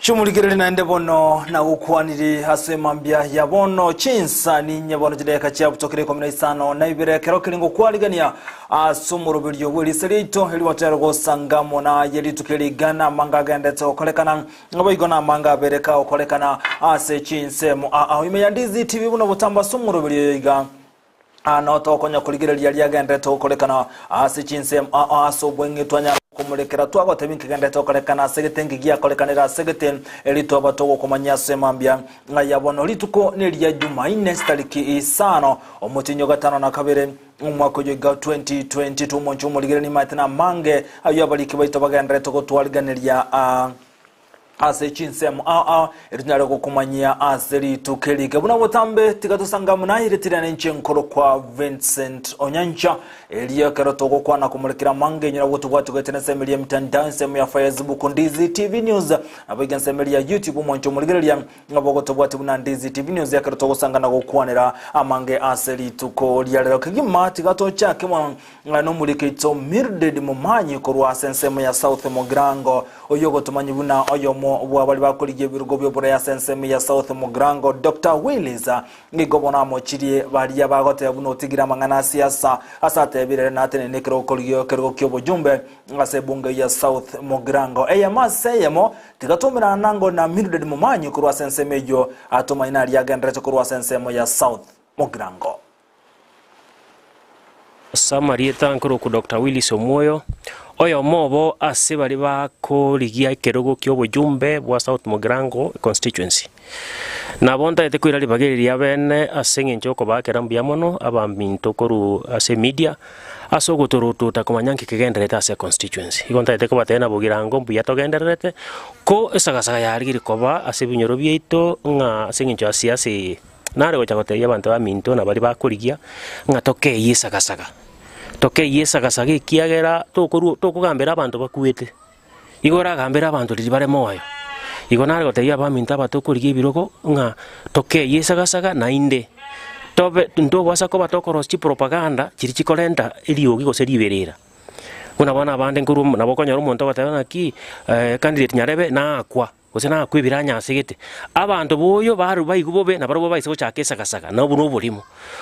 Chumulikirili naende bono na ukwaniri asema mbia ya bono chinsa ni nyabono jideka chia butokere kwa minaisano na ibere kero kilingo kwaligania asumuru bilio Eriso Riaito hili watero go sangamo na yeli tukiligana manga gendete okolekana ngaboigona manga bereka okolekana ase chinse mu ime Ndizi TV buno butamba sumuru bilio iga anoto konya kuligirelia liagendete okolekana ase chinse aso bwenge twanya kumulekera twago tebinki gendete okolekana segetengi gia kolekanira segeten elito abatogo komanya semambia ngayabono lituko nelia Jumaine tariki 5 omutinyo gatano na kabere umwaka w'ega 2022 moncho muligere ni matina mange ayo abaliki baito bagendete ko twaliganiria ase chinsemu erinyare kumanyia aseri tukelike buna botambe tigatusanga munahire tirane nchenkoro kwa Vincent Onyancha eliyo kerotogo kwana kumulekira mange nyira wotu watu getene semeli mtandao semu ya Facebook Ndizi TV News abiga semeli ya YouTube moncho muligeria ngabogo tobwati buna Ndizi TV News ya kerotogo sangana gukwanira amange aseri tuko lyalero kigima tigato chake mwa no mulikeito Mirded mumanyi korwa sensemu ya South Mogrango oyogo tumanyi buna oyomo bwabali bakoliye birugo byobora ya sensemu ya South Mogrango Dr. Willis ngigobona mochirie bali yabagote buno tigira mangana siasa asate birere natene nekero koliyo kergo kyobo jumbe ngase bunge ya South Mogrango eyamaseyemo tigatumira nango na Mirded mumanyi kurwa sensemu yo atoma inali ya gendreto kurwa sensemu ya South Mogrango Samarieta nkuru ku Dr. Willis Omoyo oyo mobo ase bali bakoligia ekerogo ky'obujumbe bwa South Mogrango constituency nabonda ete kwirali bageriria bene ase ngenchoko bakerambia mono abaminto koru ase media aso guturututa kumanyanki kigenderete ase constituency igonta ete ko batena bugirango mbuya togenderete ko esagasaga yarigiri koba ase binyoro byeito nga ase ngencho asiasi nare gochagoteria abantu baminto na bali bakoligia nga tokeye esagasaga tokeyesagasage kiagera tokugambira abantu bakuete igora gambira abantu libare moyo igonare goteya baminta batokuriga ibirogo nga tokeyesagasaka na inde tobe ndo wasako batokoroski propaganda kiri kikolenda eliogi goseriberera unabona abande nkuru nabokonyora umuntu batana ki candidate nyarebe na akwa osena kwibiranya asegete abantu boyo baru bayigubobe na barubo bayise gochakesa gasaka no buno bulimo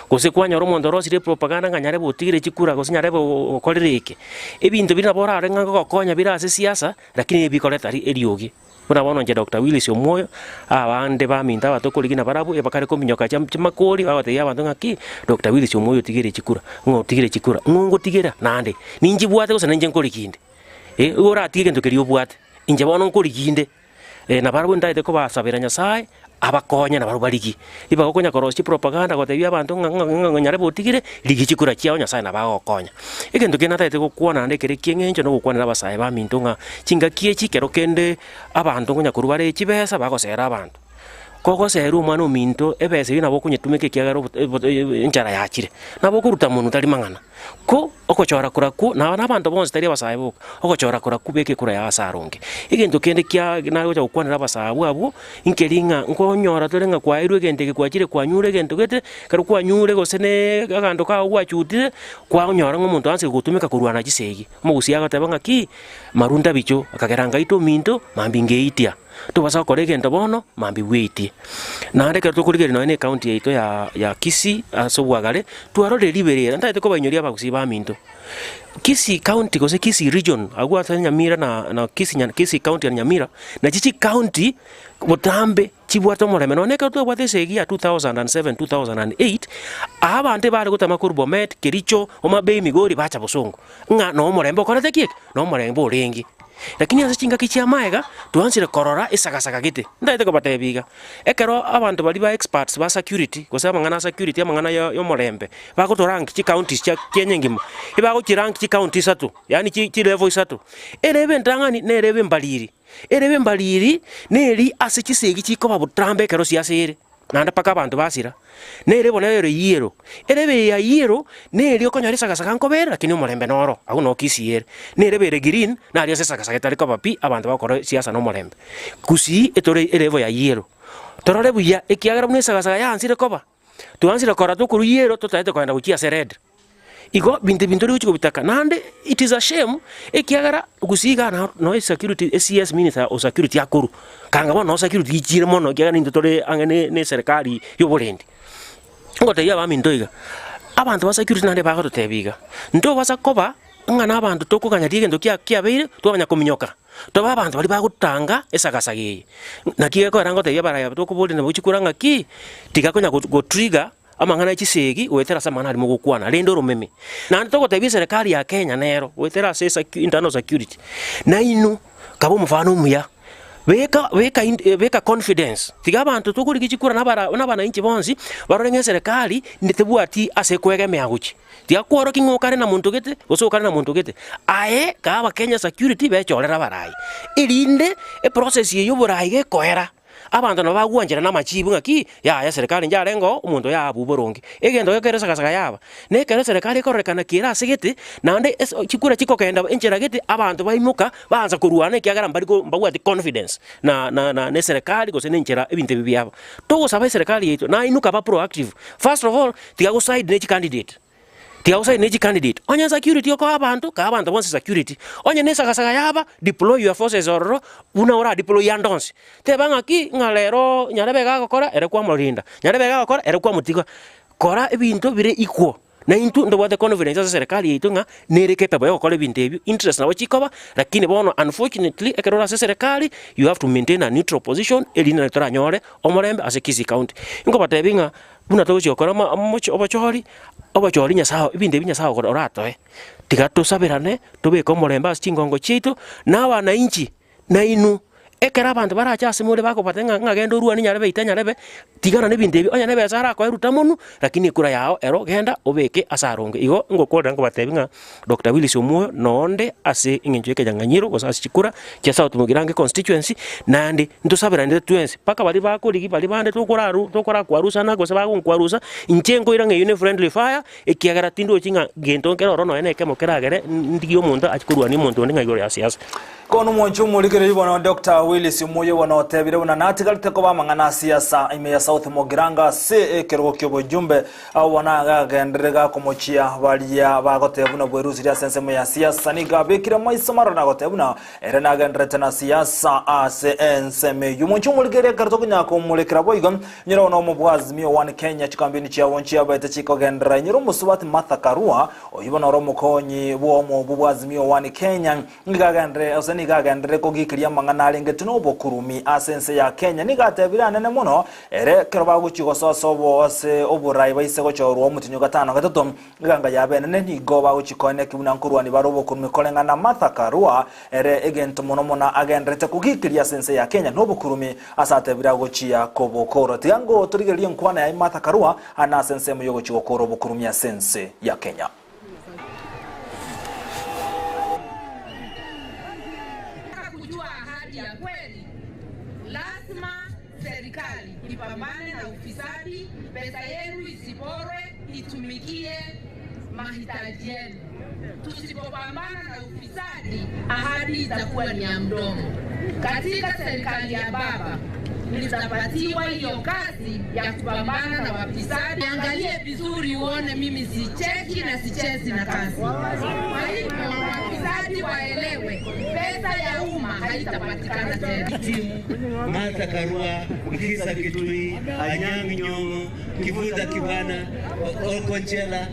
gose kwanyora umuntu rosire propaganda nganyare butigire kikura gose nyare bokorereke ebintu bina borare ngako gokonya birase siasa lakini ebikoleta eliogi unabona nje Dr. Willis Omoyo abande baminta batokorigina barabu ebakare kominyoka chamakori babateya abantu ngaki Dr. Willis Omoyo tigire kikura ngotigire kikura ngotigera nande ninji bwate gose nanje nkorikinde ora atige ndokeri obwate inje bono nkorikinde na barabu ndaite ko basabira Nyasaye abakonya na barubarigi iba gokonya koroski propaganda gotebia abantu nganyare botigire ligikikura kiao Nyasaye na bagokonya igendo kena taite gukwana ndekere kiengenjo no gukwanira basaye baminto nga chinga kiechi kero kende abantu ngonya kurubare ekibesa bagosera abantu koko seru umwana ominto ebese bina bokunyetumeke kiagaro enchara yakire nabo kuruta muntu tali mangana ko okochora kuraku na abantu bonse tali basaye boka okochora kuraku beke kura ya saronge igento kende kya na gocha gukwanira basabu abo inkeringa nkonyora torenga kwa irwe gende kwachire kwanyure gento gete karu kwanyure gosene agando ka gwachutire kwanyora ngomuntu anse gutumika kurwana gisegi mugusi yagatebanga ki marunda bicho akageranga ito minto mambingeitia tubasa korege ndobono mambi witi na ndeke tukurigeri no ene county yaito ya Kisii asobwagale twarore liberera ndaite ko banyoria bagusi ba minto Kisii county gose Kisii region agwa Nyamira na Kisii county ya Nyamira na chichi county botambe chibwato moreme no neka to bwatesegi ya 2007 2008 abante bari gutama kurbomet Kericho Omabei Migori bacha bosongo nga no morembo korete kiek no morembo rengi lakini asa chinga kichia maega tuansire korora esagasaga gite ndaite ko batebiga ekero abantu bali ba experts ba security gose mangana security amangana yo morembe bagotorang chi counties cha kenyengimo ibago chirang chi county 3 yani chi level 3 erebe ntangani nerebe mbaliri neri ase chisegi chiko babutrambe kero siasere nanda paka abantu basira nere bona yero erebe ya yero neri okonyari sagasaka nkobera lakini omorembe noro agu no Kisii nere bere green na ali sagasaka tali ko papi abantu bakora siasa no morembe Kisii etore erevo ya yero torore buya ekiagara mune sagasaka ya ansire koba tuansire kora to kuru yero totaite kwenda bukia red igo binte bintori uchiko bitaka nande it is a shame ekiagara gusiga no security SCS minister o security akuru kanga bono security ichire mono kya ni totore angene ne serikali yo bolendi ngote ya bamindoiga abantu ba security nande bago totebiga ndo basa koba ngana abantu tokuganya digendo kya beire twabanya kominyoka toba abantu bali bagutanga esakasagi nakiye ko rango te yabara yabuto kubuli ne buchikuranga ki tigakonya go trigger amangana chisegi wetera samana ali mugukwana lendo rumeme na ntoko te serikali ya Kenya nero wetera internal security na inu kabo mfano muya weka confidence tiga abantu tukuri kichikura nabana inchi bonzi barorenge serikali nditebuati asekwege meaguchi tiga kworo kingokare na muntu gete osokare na muntu gete aye kaba Kenya security bechorera barai irinde process yo burai gekoera abantu no bagwanjira na machibu ngaki ya serikali njarengo umuntu ya abuborongi egendo gekeresa kasaka yaba nekere serikali korekana kira sigete nande chikura chiko kenda enjera gete abantu baimuka baanza kuruana kyagara mbagwa confidence na serikali gose nenjera ebinte bibyaba to saba serikali yetu na inuka ba proactive first of all tiga go side ne candidate tiausa neji candidate onya security yoko abantu ka abantu bonse security onya nesa kasaka yaba deploy your forces orro una ora deploy yandonse te banga ki ngalero nyarebe ga gukora ere kwa murinda nyarebe ga gukora ere kwa mutiga kora ebintu bire equal na into ndo wate confidence ya serikali yetu nga nere capable yo kole bintu ebyo interest na wachikoba lakini bono unfortunately ekerora serikali you have to maintain a neutral position elina tora nyore omorembe as a Kisii county ingo batebinga buna to chokora mocho obachori nya sawa ibinde binya sawa ko orato tigato sabirane tobe ko morembe as chingongo chitu na wana inchi na inu ekera abantu baracha simule bako patenga ngagendo ruwa ni nyarebe itanyarebe tigana ne bindebi onya nebe asara ko eruta munu lakini kura yao ero genda obeke asaronge igo ngokoda ngo batebinga Dr. Willis Omuyo nonde ase ingenjeke janganyiro gosasi chikura cha South Mugirange constituency nandi ndosabira ndete twensi paka bali bako ligi bali bande tokora kwarusa na gose bako kwarusa inchengo irange une friendly fire ekiagara tindo chinga gentonkero rono ene kemo keragere ndiyo muntu achikurwa ni muntu ndinga igoro ya siasa kono mwanchu mulikere bona Dr. Willis Omuyo bona tebire bona natigalite ko bamangana siasa ime ya South Mugiranga se kerogo kyobo jumbe wana gagenderega komochia balia bagotebuna bweruzi ya sensemo ya siasa ni gabekira maisomaro na gotebuna ere na gendrete na siasa ase enseme yumunchu mulikere karto kunya ko mulikira boygon nyiro no mubwazi mio one Kenya chikambini chia wonchi abete chiko gendera nyiro musubati Martha Karua oyibona romo konyi bo mo bubwazi mio one Kenya ngagendre oseni gagendre ko gikiria mangana alengete no bokurumi asense ya Kenya ni gatebira nene muno ere keroba guchigo soso bose oburai baise go chorwo mutinyo gatano gatoto nganga yabene ne go ba guchikone kibuna nkurwani barobo kurumi kolenga na Martha Karua ere egento muno mona agendrete kugikiria sense ya Kenya no bokurumi asatebira guchia kobokoro tiango turigerie nkwana ya Martha Karua ana sense mu yogo chigokoro bokurumi ya sense ya Kenya. Serikali ipambane na ufisadi, pesa yenu isiporwe, itumikie mahitaji yenu. Tusipopambana na ufisadi, ahadi itakuwa ni ya mdomo. Katika serikali ya baba, nitapatiwa hiyo kazi ya kupambana na wafisadi. Angalie vizuri uone mimi sicheki na sichezi na kazi. Kwa hivyo wafisadi waelewe, pesa ya umma haitapatikana tena. Martha Karua, Mkisa Kitui, Anyang' Nyong'o, Kivuza Kibana, Okonchela,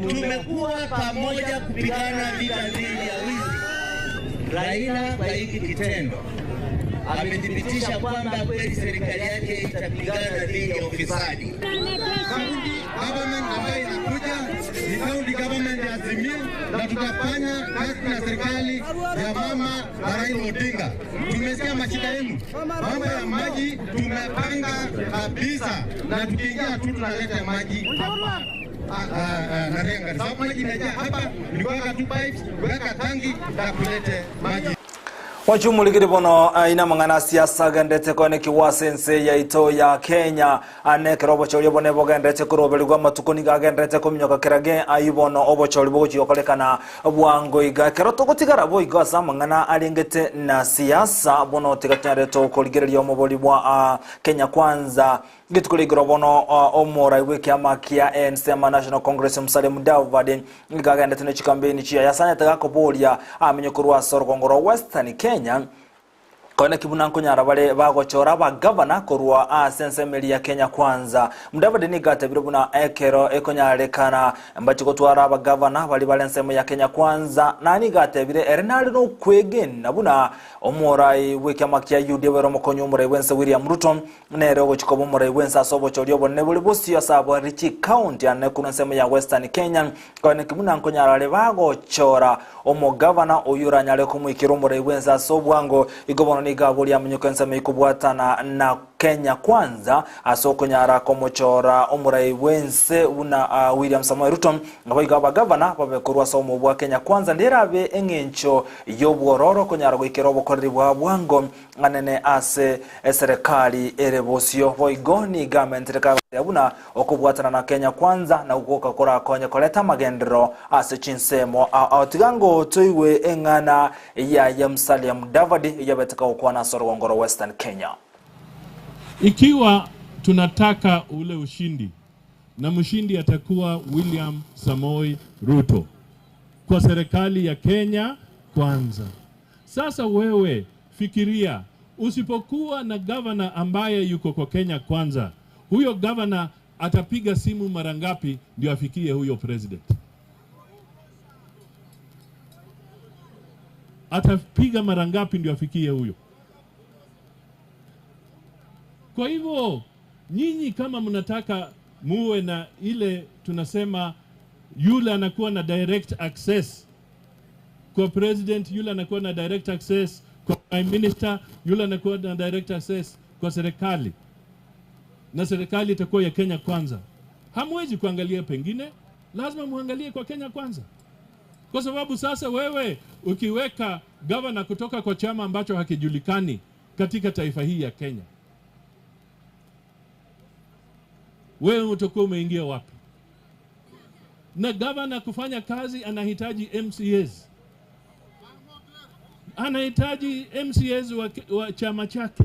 tumekuwa pamoja kupigana vita dhidi ya wizi. Raila kwa hiki kitendo amethibitisha kwamba kweli serikali yake itapigana dhidi ya ufisadi. County government ambayo inakuja ni county government ya Azimio, na tutafanya kazi na serikali ya mama Raila Odinga. Tumesikia mashida yenu, mambo ya maji tumepanga kabisa, na tukiingia tu tunaleta maji hapa na renga. Sababu maji inajaa hapa, ni kuweka tu pipes, kuweka tangi na kulete maji. Wachumulikiri bono ina mangana siasa gendete kone kiwasense ya ito ya Kenya ane kerobo choli bone bo gendete kurobeli gwa matukuni ga gendete komnyoka kerage ayibono obo choli bo chiyokolekana bwango iga keroto gutigara bo iga samangana alingete na siasa bono tigatare to koligererio moboli bwa Kenya kwanza gitukuligiro bono omora iweke amakia ensema National Congress Musale Mudavadi ngagendete ne chikambeni chia yasanya tagako bolia amenyokurwa sorgongoro Western Kenya Kone kibunanko nyara bale bagochora ba governor korwa asensembeli ya Kenya Kwanza. Mudavadi nigate birubuna ekero ekonyalekana mbachigotwara ba governor bali balensemo ya Kenya Kwanza nani gate bire erenali no kwegen nabuna omurai wekama kya UDW mokonyo murai wense William Ruto nero gochikobo murai wense asobo choryo bonne buli bosi yasabo Richi County ane kunensemo ya Western Kenya. Kone kibunanko nyara le bagochora omo governor oyura nyale kumwikiro murai wense asobwango igobono Gabuli amnyukensa meikubwatana na Kenya Kwanza asoko nyara komochora omurai wense una William Samoei Ruto ngaboiga ba governor babekurwa somo bwa Kenya Kwanza ndirabe engencho yobwororo konyara gwikero bokorri bwa bwango anene ase serikali erebosio boigoni government rekabuna okubwatana na Kenya Kwanza na ukoka kora konye koleta magendero ase chinsemo atigango toiwe engana ya Musalia Mudavadi yabetaka ukwana Sorongoro Western Kenya. Ikiwa tunataka ule ushindi na mshindi atakuwa William Samoei Ruto kwa serikali ya Kenya Kwanza. Sasa wewe fikiria, usipokuwa na governor ambaye yuko kwa Kenya Kwanza, huyo governor atapiga simu mara ngapi ndio afikie huyo president? Atapiga mara ngapi ndio afikie huyo? Kwa hivyo nyinyi kama mnataka muwe na ile tunasema yule anakuwa na direct access kwa president, yule anakuwa na direct access kwa prime minister, yule anakuwa na direct access kwa serikali, na serikali itakuwa ya Kenya Kwanza, hamwezi kuangalia pengine, lazima muangalie kwa Kenya Kwanza. Kwa sababu sasa wewe ukiweka governor kutoka kwa chama ambacho hakijulikani katika taifa hii ya Kenya, wewe utakuwa umeingia wapi? Na governor kufanya kazi anahitaji MCAs. Anahitaji MCAs wa chama chake.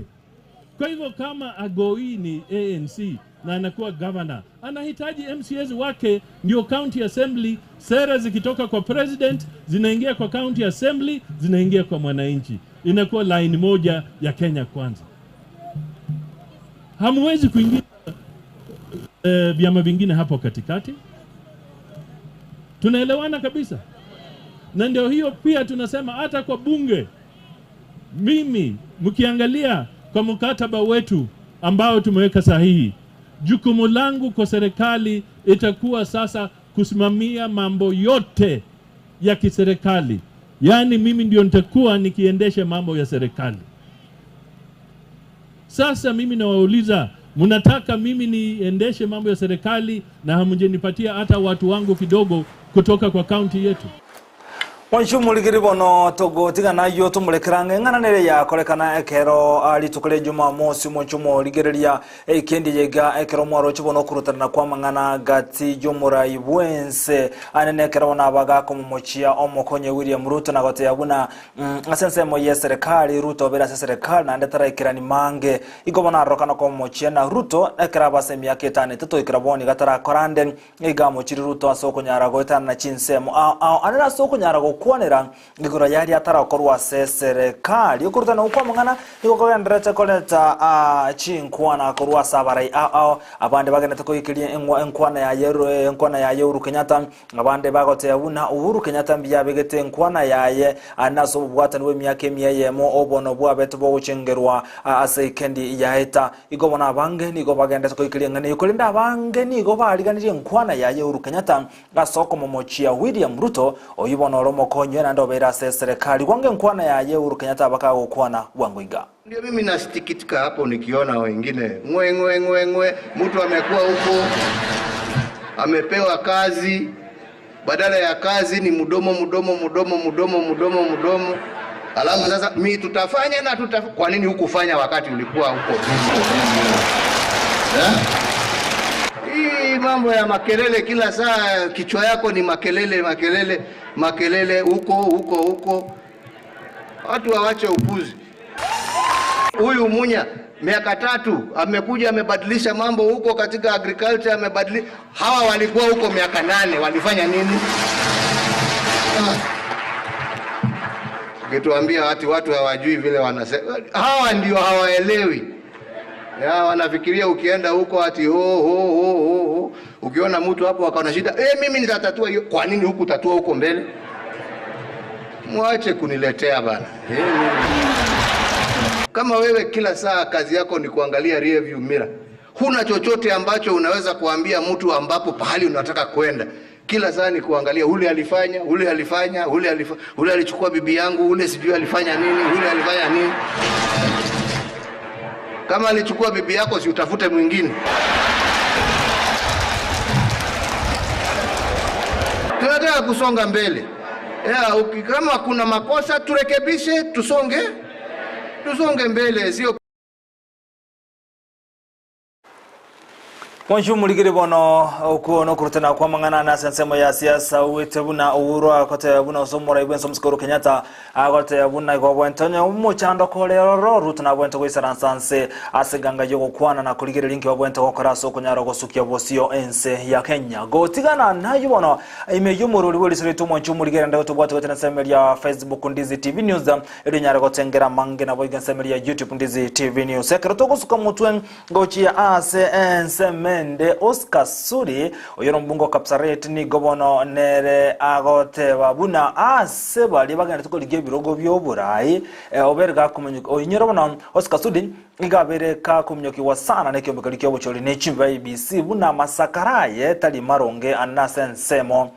Kwa hivyo kama Agoi ni ANC na anakuwa governor, anahitaji MCAs wake ndio county assembly, sera zikitoka kwa president zinaingia kwa county assembly, zinaingia kwa mwananchi. Inakuwa line moja ya Kenya Kwanza. Hamwezi kuingia vyama vingine hapo katikati. Tunaelewana kabisa. Na ndio hiyo pia tunasema hata kwa bunge. Mimi mkiangalia kwa mkataba wetu ambao tumeweka sahihi, jukumu langu kwa serikali itakuwa sasa kusimamia mambo yote ya kiserikali. Yaani mimi ndio nitakuwa nikiendesha mambo ya serikali. Sasa mimi nawauliza, mnataka mimi niendeshe mambo ya serikali na hamjenipatia hata watu wangu kidogo kutoka kwa county yetu? Wanshumuligiri bono togo tiga na yo tumulekerange ngana nere ya kolekana ekero ali tukole juma mosi monchumo ligereria ekendi yega ekero mwaro chibono kurutana kwa mangana gati jomura ibwense anene ekero na baga ko mumochia omokonye William Ruto na gote yabuna asense mo ye serikali Ruto bera serikali na ndetara ikirani mange igobona rokana ko mumochia na Ruto ekera basemi yake tane toto ikiraboni gatara korande igamo chiri Ruto asoko nyara goita na chinsemo anana soko nyara kwanera ngikora yari atarakorwa serikali ukurutana ukwa mangana iko ndrete koleta chinkwana korwa sabarai abande bagenda tokoyikirie enkwana ya yero enkwana ya Uhuru Kenyatta abande bagote yabuna Uhuru Kenyatta mbiya begete enkwana yaye anaso bwatani we myake miyemo obono bwa beto bo gucengerwa ase kendi yaeta igobona bange nigo bagenda tokoyikirie ngane yukolinda bange nigo baliganije enkwana ya Uhuru Kenyatta gasoko momochia William Ruto oyibona romo konyo na ndo bera serikali kwange nkwana ya Uhuru Kenyatta baka gukwana wanguiga. Ndio mimi nastikitika hapo nikiona wengine ngwe mtu amekuwa huko amepewa kazi, badala ya kazi ni mdomo. Alafu sasa mimi tutafanya na kwa nini hukufanya wakati ulikuwa huko? Hii mambo ya makelele kila saa, kichwa yako ni makelele huko. Watu waache upuzi. Huyu Munya miaka 3 amekuja amebadilisha mambo huko katika agriculture, amebadilisha. Hawa walikuwa huko miaka 8 walifanya nini? Ukituambia watu hawajui vile wanasema, hawa ndio hawaelewi. Ya wanafikiria ukienda huko ati ho. Ukiona mtu hapo akaona shida, mimi nitatatua hiyo. Kwa nini huku tatua huko mbele? Mwache kuniletea bana. Kama wewe kila saa kazi yako ni kuangalia rear view mirror, huna chochote ambacho unaweza kuambia mtu ambapo pahali unataka kwenda. Kila saa ni kuangalia ule alifanya, ule alichukua bibi yangu, ule sijui alifanya nini, ule alifanya nini. Kama alichukua bibi yako, si utafute mwingine. Tunataka kusonga mbele. Kama kuna makosa turekebishe, tusonge mbele, sio Mwanju muligire bono okuono kurutana kwa mangana na sensemo ya siasa wetebuna uhuru akote buna osomora ibwenso mskoro Kenyatta akote buna igobwo Antonio muchando kolero rutana bwento kwisaransanse aseganga yogo kwana na kuligire linki wabwento gokora soko nyaro gosukia bosio ense ya Kenya gotigana nayo bono imeyumururi weli siritu mwanju muligire ndago tubwate gotena semeli ya Facebook Ndizi TV News eri nyaro gotengera mange na boiga semeli ya YouTube Ndizi TV News sekreto gosuka mutwen gochia ase ense Mende Oscar Suri oyoro mbungo Kapsaret ni gobono nere agote babuna ase bali bagana tukolige birogo byoburayi oberga kumenyuka oyinyoro bono Oscar Suri igabereka kumnyokiwa sana nekyombe kyo bocholi nechimba IBC buna masakaraye tali maronge anasensemo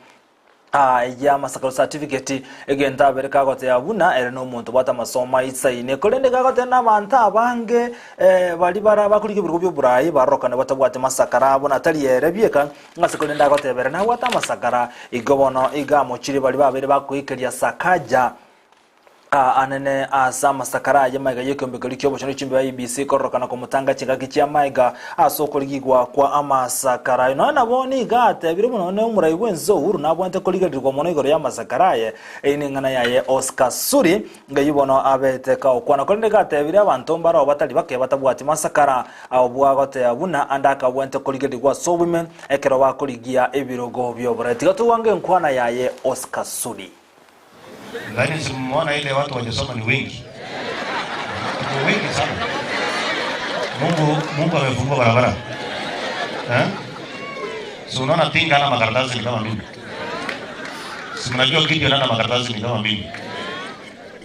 ya masakaro certificate egenda bereka gote yabuna ere no muntu bata masoma isaine kolende gagote na banta abange bali bara bakulike birugo by'uburayi barokana batabwate masakara abona tali yerebyeka ngasekolenda gote bere na wata masakara igobono igamo chiri bali babere bakuikeria sakaja anene asa masakara ya maiga yekombe kalikyo bochano chimbe IBC korokana ko mutanga chingaki cha maiga asokoligwa kwa amasakara no na boni gate biro bono ne umurai wenzo uru na bwante koligadirwa mono igoro ya masakara ye ine ngana yaye Oscar Suri ngayibono abete ka okwana kolende gate biro abantu mbara batali bake batabwati masakara obwa gote abuna andaka bwante koligadirwa so women ekero bakoligia ebirogo byo burati gato wange nkwana yaye Oscar Suri. Lakini simuona ile watu wajasoma ni wengi. Ni wengi sana. Mungu amefungua barabara. So unaona tinga na makaratasi ni kama mimi. Si mnajua kitu na makaratasi ni kama mimi.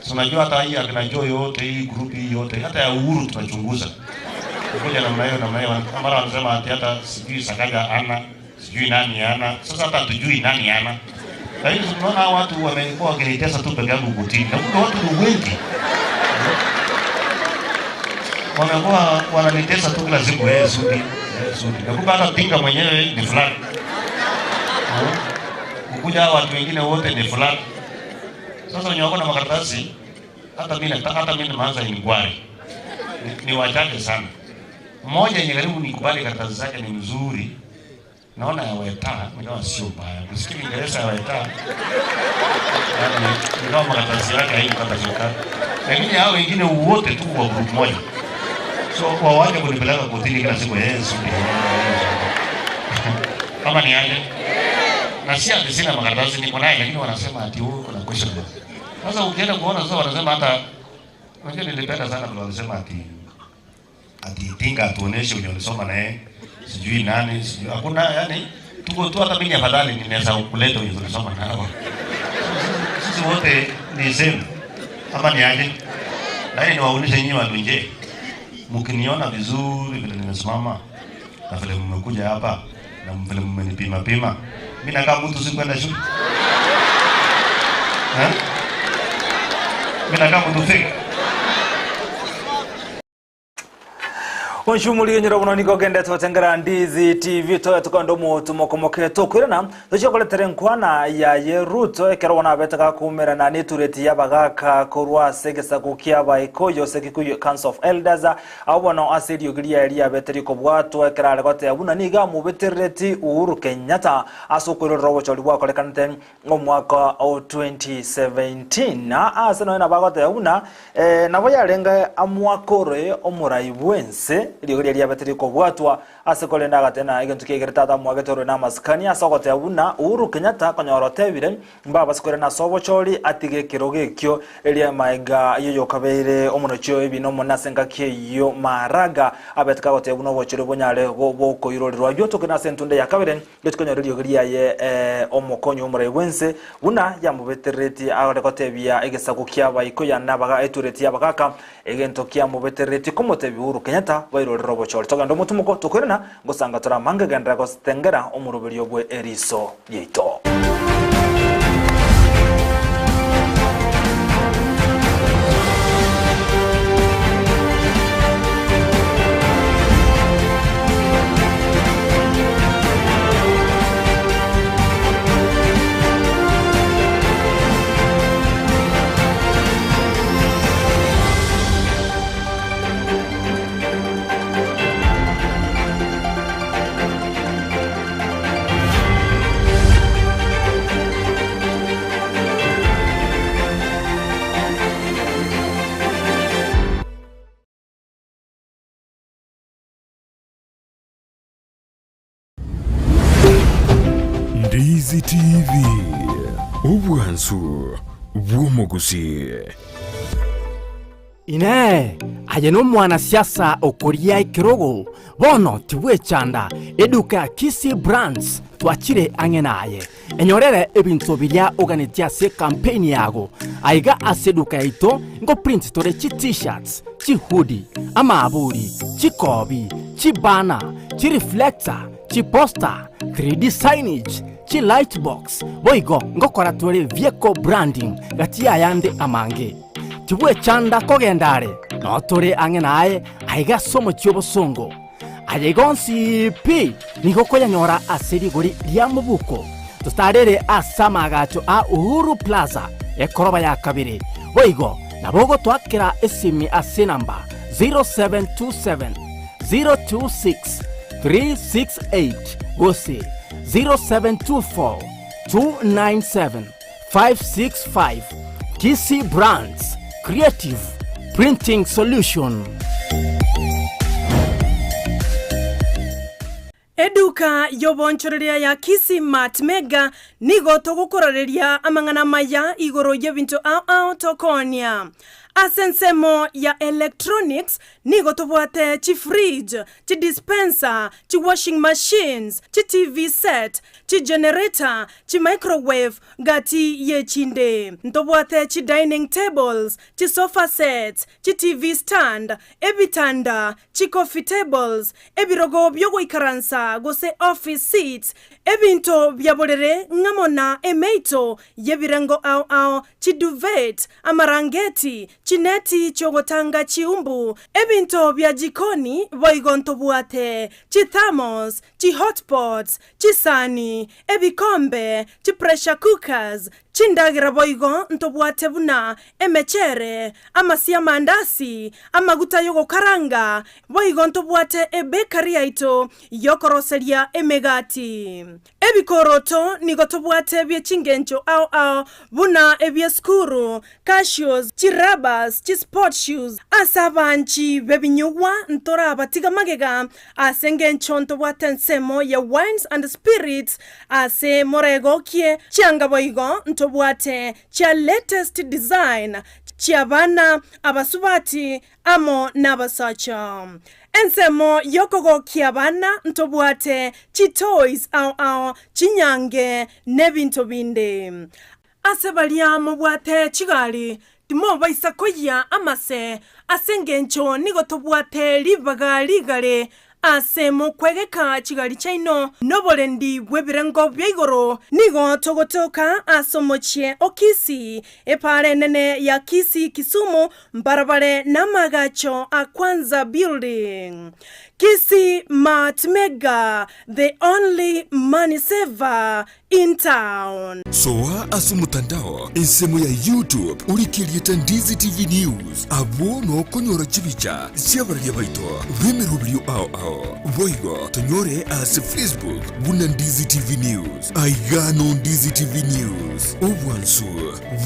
Si unajua hata hii akinajua yote hii grupi yote hata ya uhuru tunachunguza. Ngoja namna hiyo mara wanasema hata sijui Sakaja ana, sijui nani ana. Sasa hata tujui nani ana. Lakini tunaona watu wamekuwa wakinitesa tu peke yangu kutini. Na kumbe watu ni wengi. Wamekuwa wananitesa tu kila siku sudi. Na kumbe hata tinga mwenyewe ni fulani. Ukuja watu wengine wote ni fulani. Sasa wenye wako na makaratasi hata mimi nimeanza inquiry. Ni wachache sana. Mmoja yenye karibu nikubali karatasi zake ni mzuri. Naona ya Weta, mwenyewa sio mbaya. Kusikia Kiingereza ya Weta. Ndio makaratasi yake haikupata shaka. Lakini hao wengine wote tu wa group moja. So kwa wale kunipeleka kotini kila siku kama ni aje? Na si ati sina makaratasi niko naye lakini wanasema ati huko kuna question. Sasa ukienda kuona sasa wanasema hata unajua nilipenda sana kwa wanasema ati tinga tuoneshe unyosoma naye. Sijui nani, sijui hakuna yani tuko tu hata mimi afadhali ninaweza kuleta hizo kusoma nao. Sisi wote ni same. Kama ni aje? Lakini niwaoneshe nyinyi watu nje. Mkiniona vizuri vile nimesimama na vile mmekuja hapa na vile mmenipima. Mimi nakaa mtu sikwenda shule. Mimi nakaa mtu fake. Onshumuli nyoro bono niko gende totengera Ndizi TV to tukando mutu mokomoke to kwirana tuchokole terenkwana ya Yeruto ekero wana betaka kumera na nitureti yabagaka korwa segesa kukiaba ikoyo sekikuyo Council of Elders abona asiri yogiria elia beteri ko bwatu ekera legote abuna niga mu betereti Uhuru Kenyatta asukuro robo choli bwa kolekanten omwaka o 2017 na asano na bagote abuna nabo yarenga amwakore omurai bwense iliyogeria liabatiri kobwatwa asekole nagatena igentu kigertata mwagetoro na maskania asogote abuna Uhuru Kenyatta konyorotebire mba basikore na sobochori atige kirogekyo elia maiga yoyo kabeire omunocho ebino monasenga kiyo maraga abetka gote abuna bochori bonyale boko irorerwa yoto kana sentunde yakabire getkonyorero geria ye omokonyo omure wense buna yamubetereti arekotebia egesaku kiaba ikoya nabaga etureti abagaka egento kia mubetereti komotebi Uhuru Kenyatta bairorero bochori togando mutumuko tukorena gosanga tora manga gandra gostengera omuruberio bwe Eriso Riaito. Ndizi TV ubwansu bw'omuguzi ine aye n'omwana siasa okoria ikirogo bono tibwechanda eduka Kisi Brands twachire ang'enaye enyorere ebintu biria oganitia se campaign yago aiga aseduka ito ngo print tore chi t-shirts chi hoodie amaburi chi kobi chi banner chi reflector chi poster 3D signage chi lightbox boigo ngokora tore vehicle branding gatia yande amange tibwe chanda kogendare no tore ang'enaye aiga somo chiobosongo ayegonsi pi nigoko yanyora aseri gori lya mubuko tutarere asamagacho a Uhuru Plaza ekoroba ya kabiri boigo nabogo twakira esimi ase namba 0727 026 368 gose 0724 297 565 Kisi Brands Creative Printing Solution. Eduka yobonchoreria ya Kisi Mart Mega nigo togukororeria amangana maya igoro yebintu au tokonia. Asensemo ya electronics nigo tobwate chi fridge, chi dispenser, chi washing machines, chi TV set, chi generator, chi microwave gati ye chinde. Ntobwate chi dining tables, chi sofa sets, chi TV stand, ebitanda, chi coffee tables, ebirogo byogo ikaransa gose office seats, ebinto byaborere ngamona emeito yebirengo au chi duvet, amarangeti, chineti chogotanga chiumbu, ebinto bya jikoni boigonto buate, chi thermos, chi hotpots, chi sani, ebikombe, chi pressure cookers, chindagira boigo ntobuate buna emechere, amasia mandasi, amaguta yogo karanga, boigo ntobuate ebekari yaito yokoroseria emegati. Ebikoroto nigotobuate bye chingencho au buna ebye skuru, cashews, chirabas, chi sport shoes, asabanchi bebinyuwa ntora abatiga magega, asengencho ntobuate nsemo ya wines and spirits, ase morego kie, chianga boigo ntobuate chia latest design, chia bana abasubati amo nabasacha. Ensemo yokogo kiabana ntobuate chi toys au chinyange nebinto binde. Asebalia mobwate chigali timo baisakoya amase asengencho nigo tobuate libaga ligale asemo kwegeka chigali chaino nobolendi bwebirengo byaigoro nigo togotoka asomochie okisi epare nene ya Kisi Kisumu mbarabare namagacho a Kwanza building Kisii Mart Mega, the only money saver in town. Soa asu mutandao insemo ya YouTube ulikilieta Ndizi TV News abo no konyora chibicha siabaria baito vime rublio ao voigo tonyore as Facebook buna Ndizi TV News aigano Ndizi TV News obwansu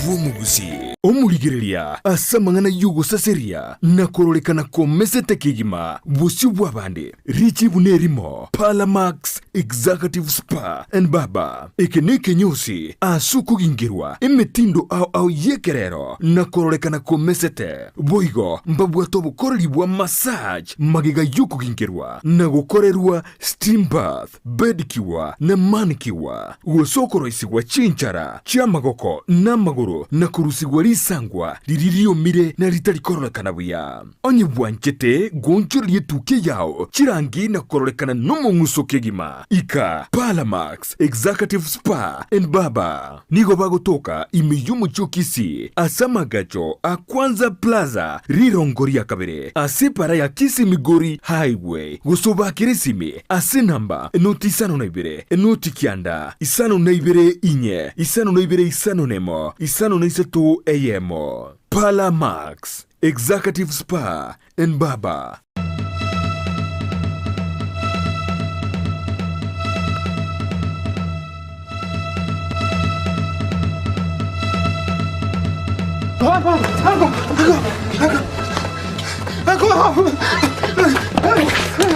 vomugusi omuligereria asamangana yugo saseria nakorolekana komesete kigima busi bwabande richi bunerimo Palamax Executive Spa and Baba ekeneke nyosi asuku gingirwa emetindo au yekerero nakorolekana komesete boigo mbabwato bukorolibwa massage magiga yuko gingirwa nagokorerwa steam bath bedikiwa na manikiwa usokoroisigwa chinchara chamagoko namaguru nakurusigwa lisangwa liririo mire na ritalikorolekana buya onye bwanchete gonchurlie tuke yao chirangi nakorolekana nomunguso kegima ika Palamax Executive Spa and Baba nigo bagotoka imiyumu chukisi asamagacho akwanza plaza rirongoria kabere asipara ya Kisii Migori Highway gusoba kirisimi asinamba enoti isano na ibere enoti kianda isano na ibere inye isano na ibere isano nemo isano na isetu eyemo Palamax Executive Spa and Baba.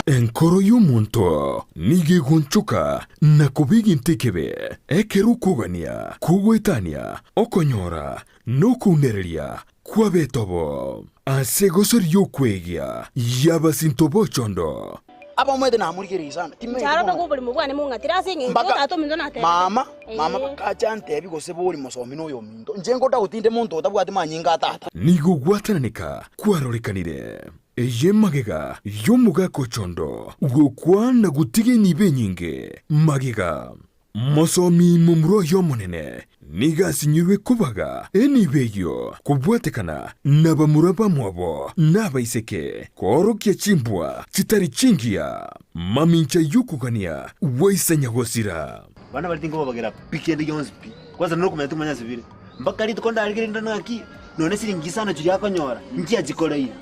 Enkoro yumunto nige gonchuka na kubigi ntikebe ekeru kugania kugwetania okonyora no kunereria kwa betobo asegosor yokwegia yaba sintobo chondo aba mwede na amurikiri sana charo ndo kubuli mugwane mungatira singe tato mindo na tebe mama bakachante bigose buri musomi no yo mindo njengo da utinde muntu otabwati manyinga tata nigo gwatananika kwarorekanire eye magega yomuga kochondo gukwana gutige nibe nyinge magega mosomi mumro yomonene niga sinyirwe kubaga enibeyo kubwatekana nabamuraba mwabo nabaiseke korokia chimbwa chitari chingia mamincha yukugania waisanya gosira bana balitingo bagera pikendi yonspi kwanza no kumenya tumanya sibire mpaka lito konda aligere ndana aki none siringisana churi yakonyora njia jikorai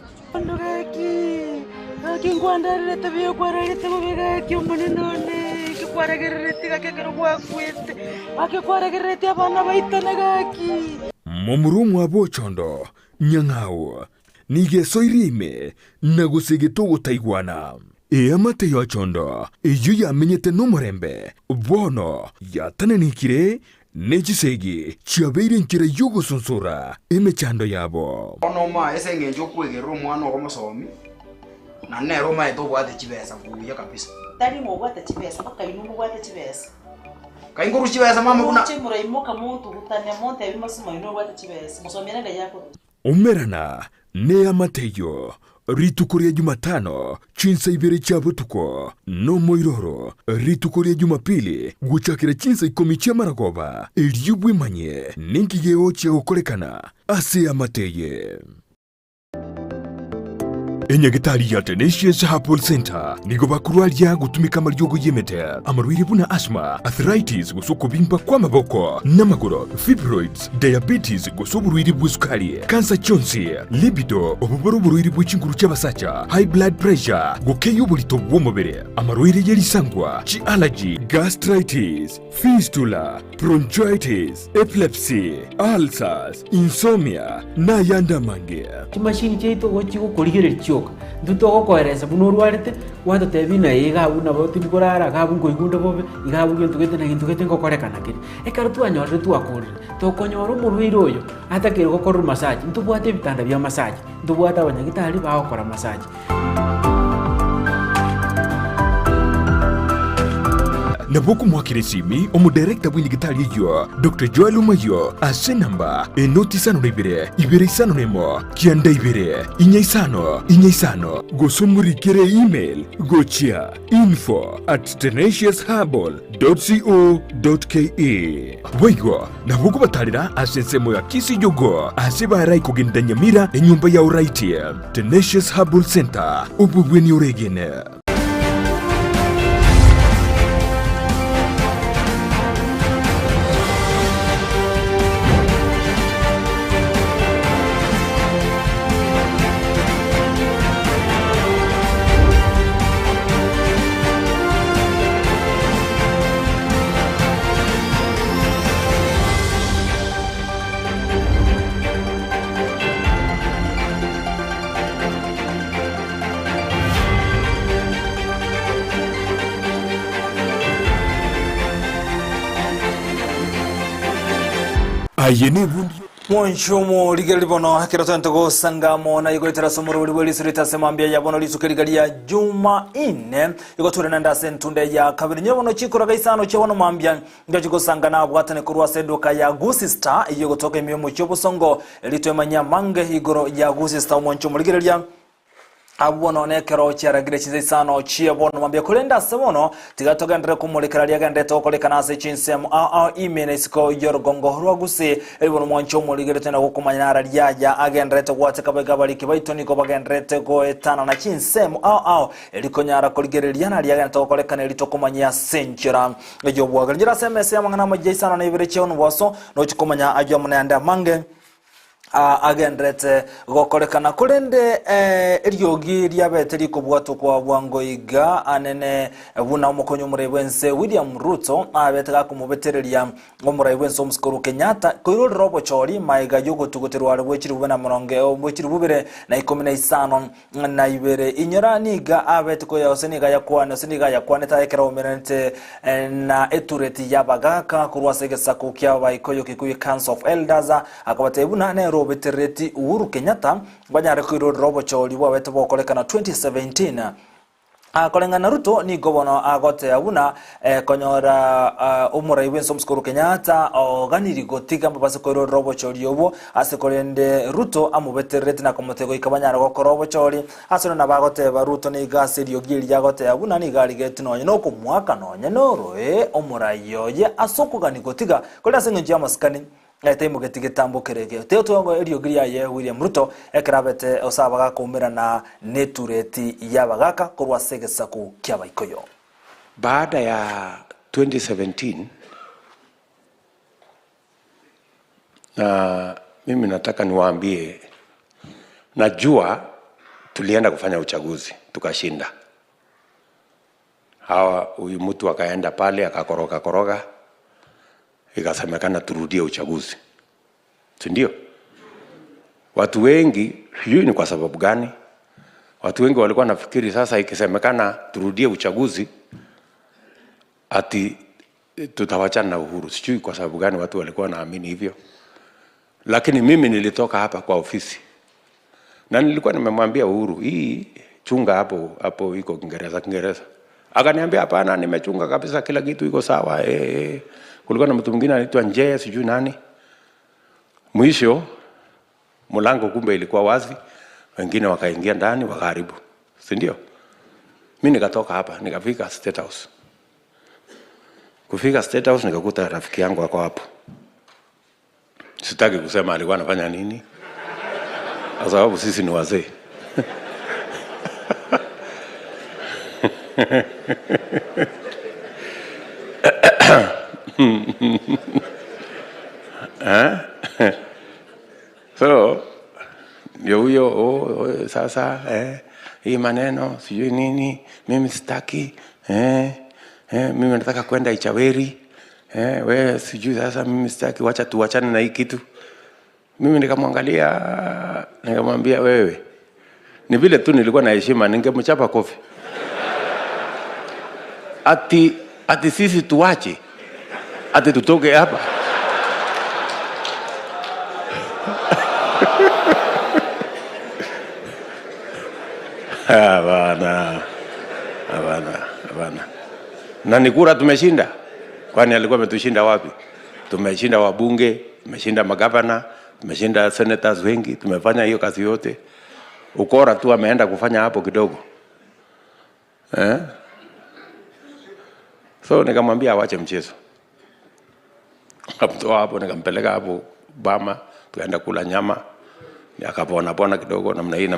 aki ngwandarire tabiyo kwararite mubega kyomone none kwaragirite kakekero kwakwete akikwaragirite abana baitanagaki momurumwa bochondo nyangao nige soirime nagusegeto gutaigwana amate yochondo iyo yamenyete nomurembe bono yatanenikire nechisegi chiabeire nkira yugo sunsura emechando yabo ono ma ese ngenjo kwegero mwana okomosomi na nero ma eto bwate chibesa kuya kabisa tari mo bwate chibesa baka inu bwate chibesa kainguru chibesa mama kuna chimura imoka muntu gutanya monte abimosimo inu bwate chibesa musomera yako umerana ne amateyo ritukuria Jumatano chinsa ibere chabutuko no moiroro ritukuria Jumapili guchakira chinsa ikomi cha maragoba eliubwe manye ninkigeo cha okolekana ase amateye enyagitari ya Tenacious Herbal Center nigo bakurwalia gutumika maryogo yemete amarwiri buna asthma arthritis gusuko bimba kwa maboko namagoro fibroids diabetes gusoburwiri bw'isukari cancer chonsi libido obuburwiri bw'ikinguru cy'abasacha high blood pressure gukeyo bulito bw'umubiri amarwiri yerisangwa chi allergy gastritis fistula bronchitis epilepsy ulcers insomnia na yanda mange chimashini cheito gochigo koligere chioka duto koereza bunorwarete wado tebina yiga buna boti bikorara gabu ngoigundo bobe igabu gyo tugete na gintu gete ngokorekana kiri ekaro twanyorere twakorire tokonyora umurwire oyo atakire gukora massage ntubwate bitanda bya massage ntubwata abanyagitari bakora massage Naboku mwakiresimi omudirekta w'indigitali yo Dr. Joel Umayo ase namba enoti isano na ibere isano nemo kianda ibere inya isano gosomurikere email gochia info@tenaciousherbal.co.ke Wego naboku batarira ase nsemo ya Kisii yogo ase barai kugenda Nyamira enyumba ya uraiti Tenacious Herbal Center ububweni uregene ayene bundi Mwanchumu ligeli bono kiratante go sangamo na igoitera somoro wali sirita semambia ya bono lisukeli ya Juma ine igotura nanda sentunde ya kabiri nyobono chikora gaisano chewono mambia ngacho sangana bwatane kurwa sedoka ya Gusi Star iyo gotoka imyemo cyobusongo litwemanya mange igoro ya Gusi Star mwanchumu ligeli ya abuno nekero cyaragire kizisano chiye bono mambia kulenda semono tigatogandre kumulekera lyagande tokolekana se chinsem imene siko yorgongo rwagusi elibono mwancho muligere tena gukumanyara lyaja agendrete kwate kabega baliki baitoni ko bagendrete go etana na chinsem elikonyara koligere lyana lyagande tokolekana litokumanya senchira ejo bwagalira SMS yamangana majisana na ibere cheon waso no chikumanya ajo munanda mange agendrete gokorekana kulende eryogi lyabeteri kubwatu kwa bwangoiga anene buna umukonyo murebwense William Ruto abetega kumubetereria ngomurebwense omuskuru Kenyatta koiro robo chori maiga yogo tugoterwa rwechiri bubena muronge obwechiri bubere na 15 na ibere inyoraniga abetiko ya oseniga yakwana oseniga yakwana taekera omerente na etureti yabagaka kurwasegesa kukya bayikoyo kikuye Council of Elders akabatebuna ne betereti Uhuru Kenyatta banyare kuiro robo choli bwa beto bokolekana 2017 kolengana Ruto ni gobono agote abuna konyora umura iwenso mskuru Kenyatta oganiri gotiga mbase kuiro robo choli obo asekolende Ruto amubetereti na komotego ikabanyara go robo choli asono na bagote ba Ruto ni gasi yogiri yagote abuna ni gali getino no ku mwaka no nyenoro umura yoye asokugani gotiga kola senje amaskani Taimu getigetambo kerege teo tongo eriogiria ye William Ruto ekrabete osabaga kumira na netureti yabagaka kurwa segesaku kyabaikoyo. Baada ya 2017 na mimi nataka niwaambie, najua tulienda kufanya uchaguzi tukashinda. Huyu mtu akaenda pale akakoroga ikasemekana turudie uchaguzi. Sindio? Watu wengi, sijui ni kwa sababu gani, watu wengi walikuwa nafikiri sasa ikisemekana turudie uchaguzi ati tutawachana na Uhuru. Sijui kwa sababu gani watu walikuwa naamini hivyo. Lakini mimi nilitoka hapa kwa ofisi na nilikuwa nimemwambia Uhuru, hii chunga hapo iko Kiingereza. Akaniambia hapana, nimechunga kabisa, kila kitu iko sawa. Kulikuwa na mtu mwingine anaitwa Njea sijui nani. Mwisho mlango kumbe ilikuwa wazi, wengine wakaingia ndani wakaharibu. Si ndio? Mimi nikatoka hapa nikafika State House. Kufika State House nikakuta rafiki yangu wako hapo. Sitaki kusema alikuwa anafanya nini, kwa sababu sisi ni wazee. So ndio huyo sasa hii maneno sijui nini, mimi sitaki mimi nataka kwenda Ichaweri, wewe sijui sasa mimi sitaki, wacha tuachane na hii kitu. Mimi nikamwangalia nikamwambia, wewe ni vile tu nilikuwa na heshima ningemchapa kofi. Ati sisi tuache, ati tutoke hapa. Hapana. Na ni kura tumeshinda. Kwani alikuwa ametushinda wapi? Tumeshinda wabunge, tumeshinda magavana, tumeshinda senators wengi, tumefanya hiyo kazi yote. Ukora tu ameenda kufanya hapo kidogo. So nikamwambia awache mchezo. Hapo hapo nikampeleka hapo Bama, tukaenda kula nyama. Akapona kidogo namna hii.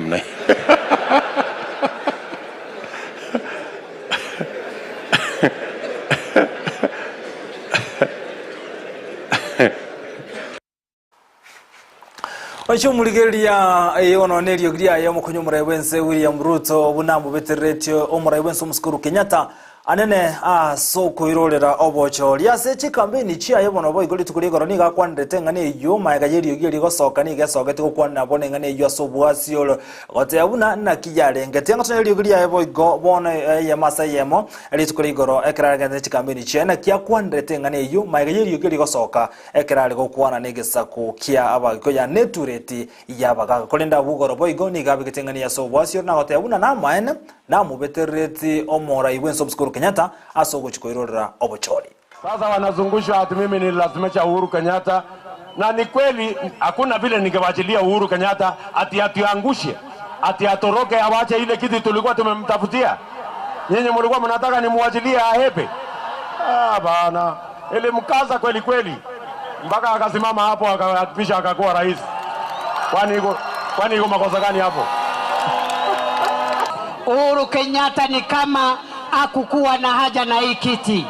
Wacho muligeria yono neryo gria yo mukonyo murebwense William Ruto bunamu beteretyo omuraywense omuskuru Kenyatta anene soko irorera obochori ase chikambeni chia yebono boy goli tukuri goroni ga kwandete ngane yo maega yeri giri gosoka ni gesoka tiko kwana bone ngane yo sobuasi olo gote abuna na kijare ngete ngato yeri giri ya boy go bone ya masa yemo eli tukuri goro ekra ngane chikambeni chia na kia kwandete ngane yo maega yeri giri gosoka ekra go kwana ni gesako kia aba ko ya netureti ya baga kolenda bugoro boy go ni gabi ketengani ya sobuasi na gote abuna na maene na mubetereti omora iwen subscribe Kenyatta asogo chikoirora obochori. Sasa wanazungushwa ati mimi nililazimisha Uhuru Kenyatta, na ni kweli hakuna vile ningewachilia Uhuru Kenyatta ati atiangushe, ati atoroke awache ile kiti tulikuwa tumemtafutia. Nyinyi mlikuwa mnataka nimwachilie ahepe. Bana, ile mkaza kweli kweli mpaka akasimama hapo akapisha akakuwa rais. Kwani iko makosa gani hapo? Uhuru Kenyatta ni kama hakukuwa na haja na hii kiti.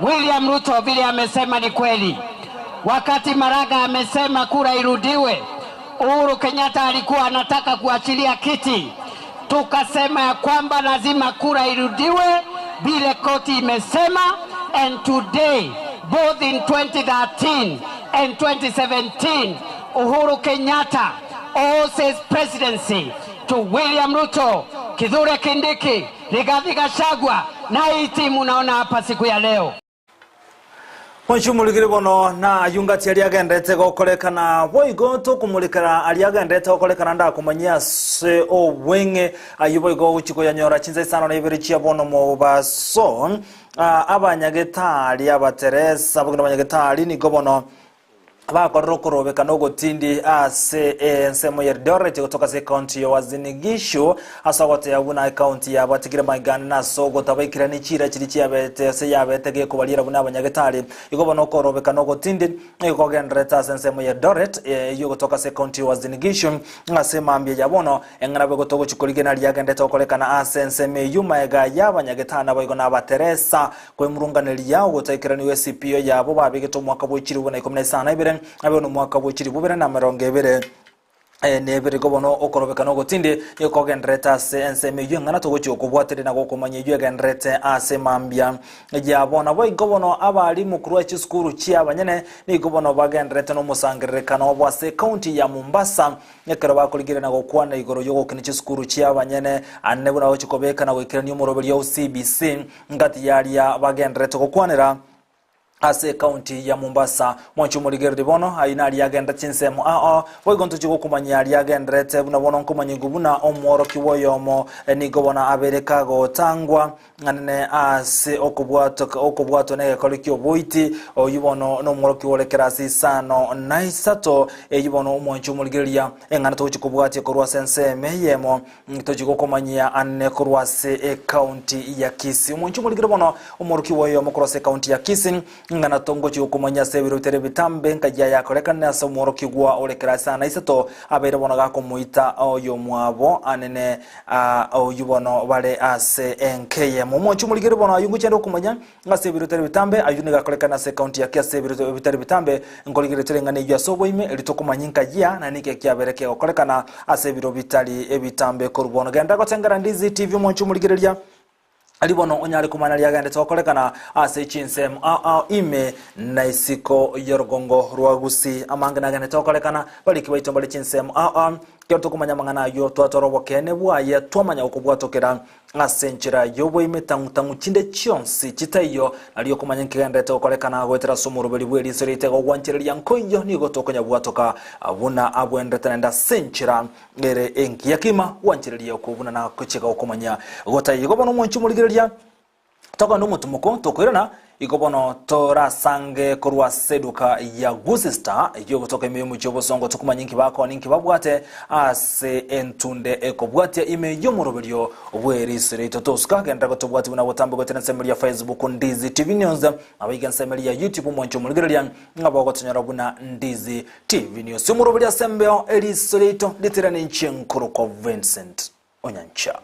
William Ruto vile amesema ni kweli. Wakati Maraga amesema kura irudiwe, Uhuru Kenyatta alikuwa anataka kuachilia kiti. Tukasema ya kwamba lazima kura irudiwe vile koti imesema, and today both in 2013 and 2017 Uhuru Kenyatta owes his presidency to William Ruto, Kithure Kindiki, Rigathi Gachagua na hii timu unaona hapa siku ya leo. Mwanchumulikiri bono na yungati aliagendete gokorekana boigo to kumulikira aliagendete gokorekana nda kumanyia se owenge ayuboigo uchiko yanyora chinze sana na ibiri chia bono mo baso abanyagetari abateresa bugino abanyagetari ni gobono abakorokorobe kanogo tindi ase nsemo Eldoret kutoka se county ya Uasin Gishu asagote yabuna county ya batikira magana na sogo tabikira ni chira chiri ya bete se ya bete ge kubalira buna abanyagetari igobona korobe kanogo tindi ikogendreta nsemo Eldoret yo kutoka se county ya Uasin Gishu ngasema ambye yabono engarabe gotogo chikoligena lyagende tokolekana ase nsemo yumaega yabanyagetana bayigona abateresa kwe murunganiri yawo gotakira ni CPO yabo babigito mwaka bw'ikiri buna 15 ibere abone mwaka bw'ikiri bubere na maronge ibere nebere gobono okorobeka no gotinde yokogendreta se nseme yungana togochi okubwatire na gokomanye yugendrete ase mambia yabona boy gobono abali mukuru w'ekisukuru kya abanyene ni gobono bagendrete no musangirekano bwase county ya Mombasa nekero bakuligire na gokwana igoro yogokini kisukuru kya abanyene annebuna w'ekikobeka na wekirani omuroberi ya CBC ngati yali ya bagendrete gokwanira ase county ya Mombasa mwanchumuligere bono aina aliagenda chinsemo boigonto chiko kumanya aliagendrete buna bono kumanya ngubuna omoro kiwoyomo nigobona abereka go tangwa nane ase okubwato ne kolikyo boiti oyibono no moro kiwolekera sisano naisato eyibono mwanchumuligeria engana to chikubwati korwa senseme yemo to chiko kumanya anne korwa se county ya Kisii mwanchumuligere bono omoro kiwoyomo korwa se county ya Kisii ngana tongo chukumanya sebiro tere bitambe nkajya yakorekana so moro kigwa olekera sana isato abere bona ga kumuita oyo mwabo anene oyubono bale ase NKM mocho muligere bona ayungu chendo kumanya ngasebiro tere bitambe ayune ga korekana se county ya Kisebiro tere bitambe ngoligere tere ngane ya sobo ime elitokumanya nkajya na nike kyabereke okorekana asebiro bitali ebitambe korubona genda gotengera Ndizi TV mocho muligereria alibono onyali kumana lyagande tokolekana ase chinsem ime naisiko yorgongo ruagusi amangana gane tokolekana baliki baitombale chinsem kyoto kumanya mangana yo twatorobo kene bwaye twamanya okubwatokera asenchira yobo ime tangu chinde chionsi chitayo aliyo kumanya nkigande tokolekana gwetera somuro bali bweli serite go gwanchira yankoyo nigo tokonya bwatoka abuna abwende tenda senchira ngere enki yakima wanchira okubuna na kucheka okumanya gotayi gobono mwanchu muligeria toka ndo mutumuko tokwirana ikobono tora sange korwa seduka ya Gusista iyo kutoka imimu chobo songo tukuma nyingi bako ninki babwate ase entunde ekobwate ime yomurobelyo Eriso Riaito toska genda gotobwate buna botambo gotena semeli ya Facebook Ndizi TV News abiga semeli ya YouTube mwancho muligeria ngabo gotonyara buna Ndizi TV News yomurobelyo sembeo Eriso Riaito literani nchenkuru kwa Vincent Onyancha.